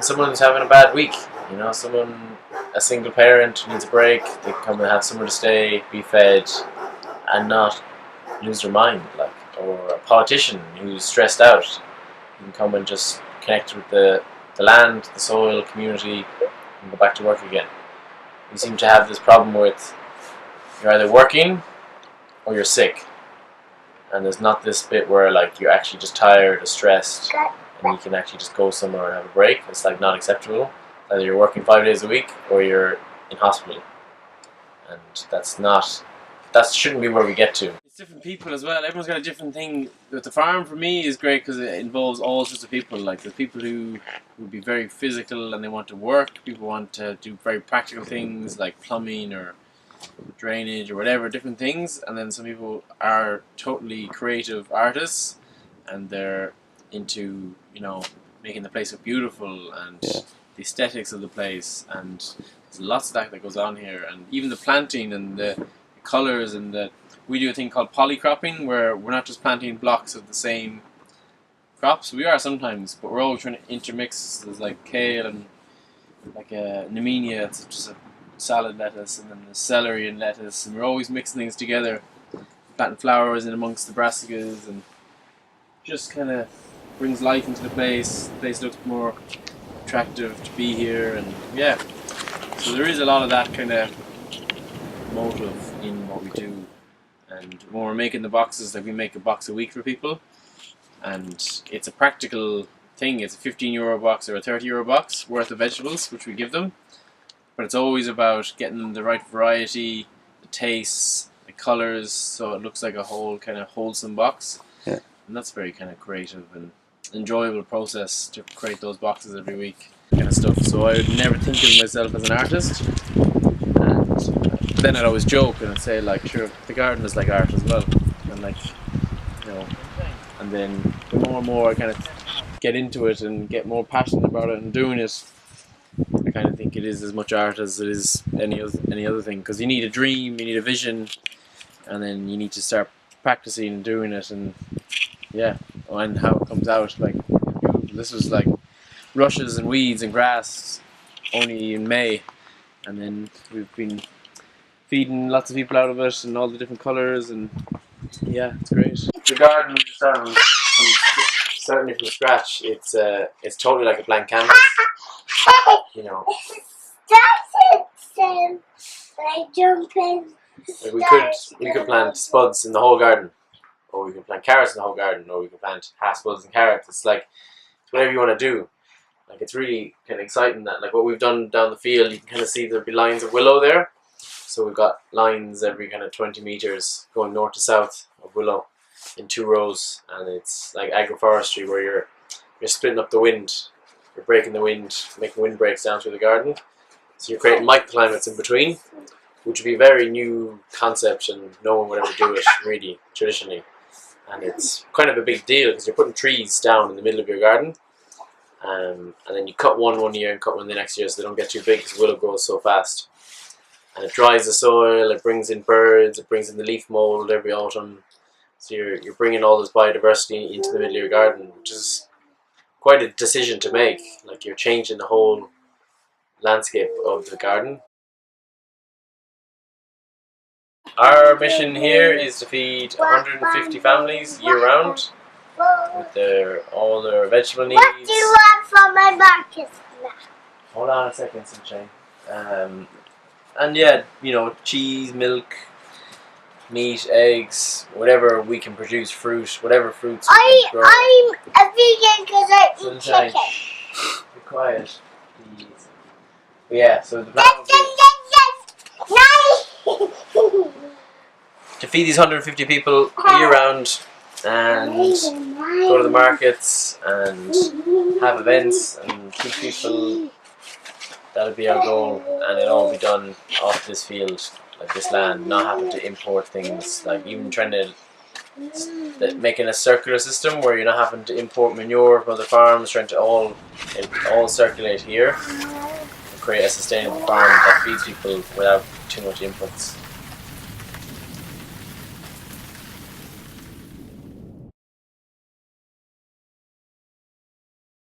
someone's having a bad week, a single parent needs a break, they can come and have somewhere to stay, be fed, and not lose their mind, or a politician who's stressed out, you can come and just connect with the land, the soil, community, and go back to work again. We seem to have this problem with you're either working or you're sick, and there's not this bit where you're actually just tired or stressed and you can actually just go somewhere and have a break. It's not acceptable. Either you're working 5 days a week or you're in hospital, and that shouldn't be where we get to. It's different people as well. Everyone's got a different thing. With the farm, for me, is great because it involves all sorts of people. There's people who would be very physical and they want to work. People want to do very practical things like plumbing or drainage or whatever, different things. And then some people are totally creative artists and they're into making the place look beautiful and the aesthetics of the place, and there's lots of that goes on here, and even the planting and the colours, and we do a thing called polycropping where we're not just planting blocks of the same crops. We are sometimes, but we're always trying to intermix. There's kale and Nemenia, it's just a salad lettuce, and then the celery and lettuce, and we're always mixing things together, planting flowers in amongst the brassicas, and just kind of brings life into the place. The place looks more attractive to be here, and so there is a lot of that kind of motive in what we do. And when we're making the boxes, we make a box a week for people, and it's a practical thing. It's a €15 box or a €30 box worth of vegetables which we give them, but it's always about getting them the right variety, the tastes, the colours, so it looks like a whole kind of wholesome box. And that's very kind of creative and enjoyable process to create those boxes every week, kind of stuff. So I would never think of myself as an artist, and then I'd always joke and I'd say sure, the garden is like art as well, and and then the more and more I kind of get into it and get more passionate about it and doing it, I kind of think it is as much art as it is any other thing, because you need a dream, you need a vision, and then you need to start practicing and doing it, and and how it comes out, beautiful. This was rushes and weeds and grass only in May, and then we've been feeding lots of people out of it and all the different colours, and it's great. The garden certainly from scratch, it's totally like a blank canvas. We could plant spuds in the whole garden, or we could plant carrots in the whole garden, or we could plant half spuds and carrots. It's whatever you want to do. It's really kind of exciting that what we've done down the field, you can kind of see there'll be lines of willow there. So we've got lines every kind of 20 meters going north to south of willow in 2 rows, and it's like agroforestry where you're splitting up the wind, you're breaking the wind, making windbreaks down through the garden. So you're creating microclimates in between, which would be a very new concept, and no one would ever do it really traditionally. And it's kind of a big deal because you're putting trees down in the middle of your garden, and then you cut one year and cut one the next year so they don't get too big because willow grows so fast. And it dries the soil, it brings in birds, it brings in the leaf mold every autumn. So you're bringing all this biodiversity into the middle of your garden, which is quite a decision to make. You're changing the whole landscape of the garden. Our mission here is to feed 150 families year-round with all their vegetable needs. What do you want for my market now? Hold on a second, Sunshine. And cheese, milk, meat, eggs, whatever we can produce, fruit, whatever fruits we can grow. I'm a vegan because I eat Sunshine, chicken. shh, be quiet, please. So the plan will be to feed these 150 people year-round and go to the markets and have events and keep people. That'll be our goal, and it'll all be done off this field, this land, not having to import things, even trying to making a circular system where you're not having to import manure from other farms, trying to all circulate here and create a sustainable farm that feeds people without too much inputs.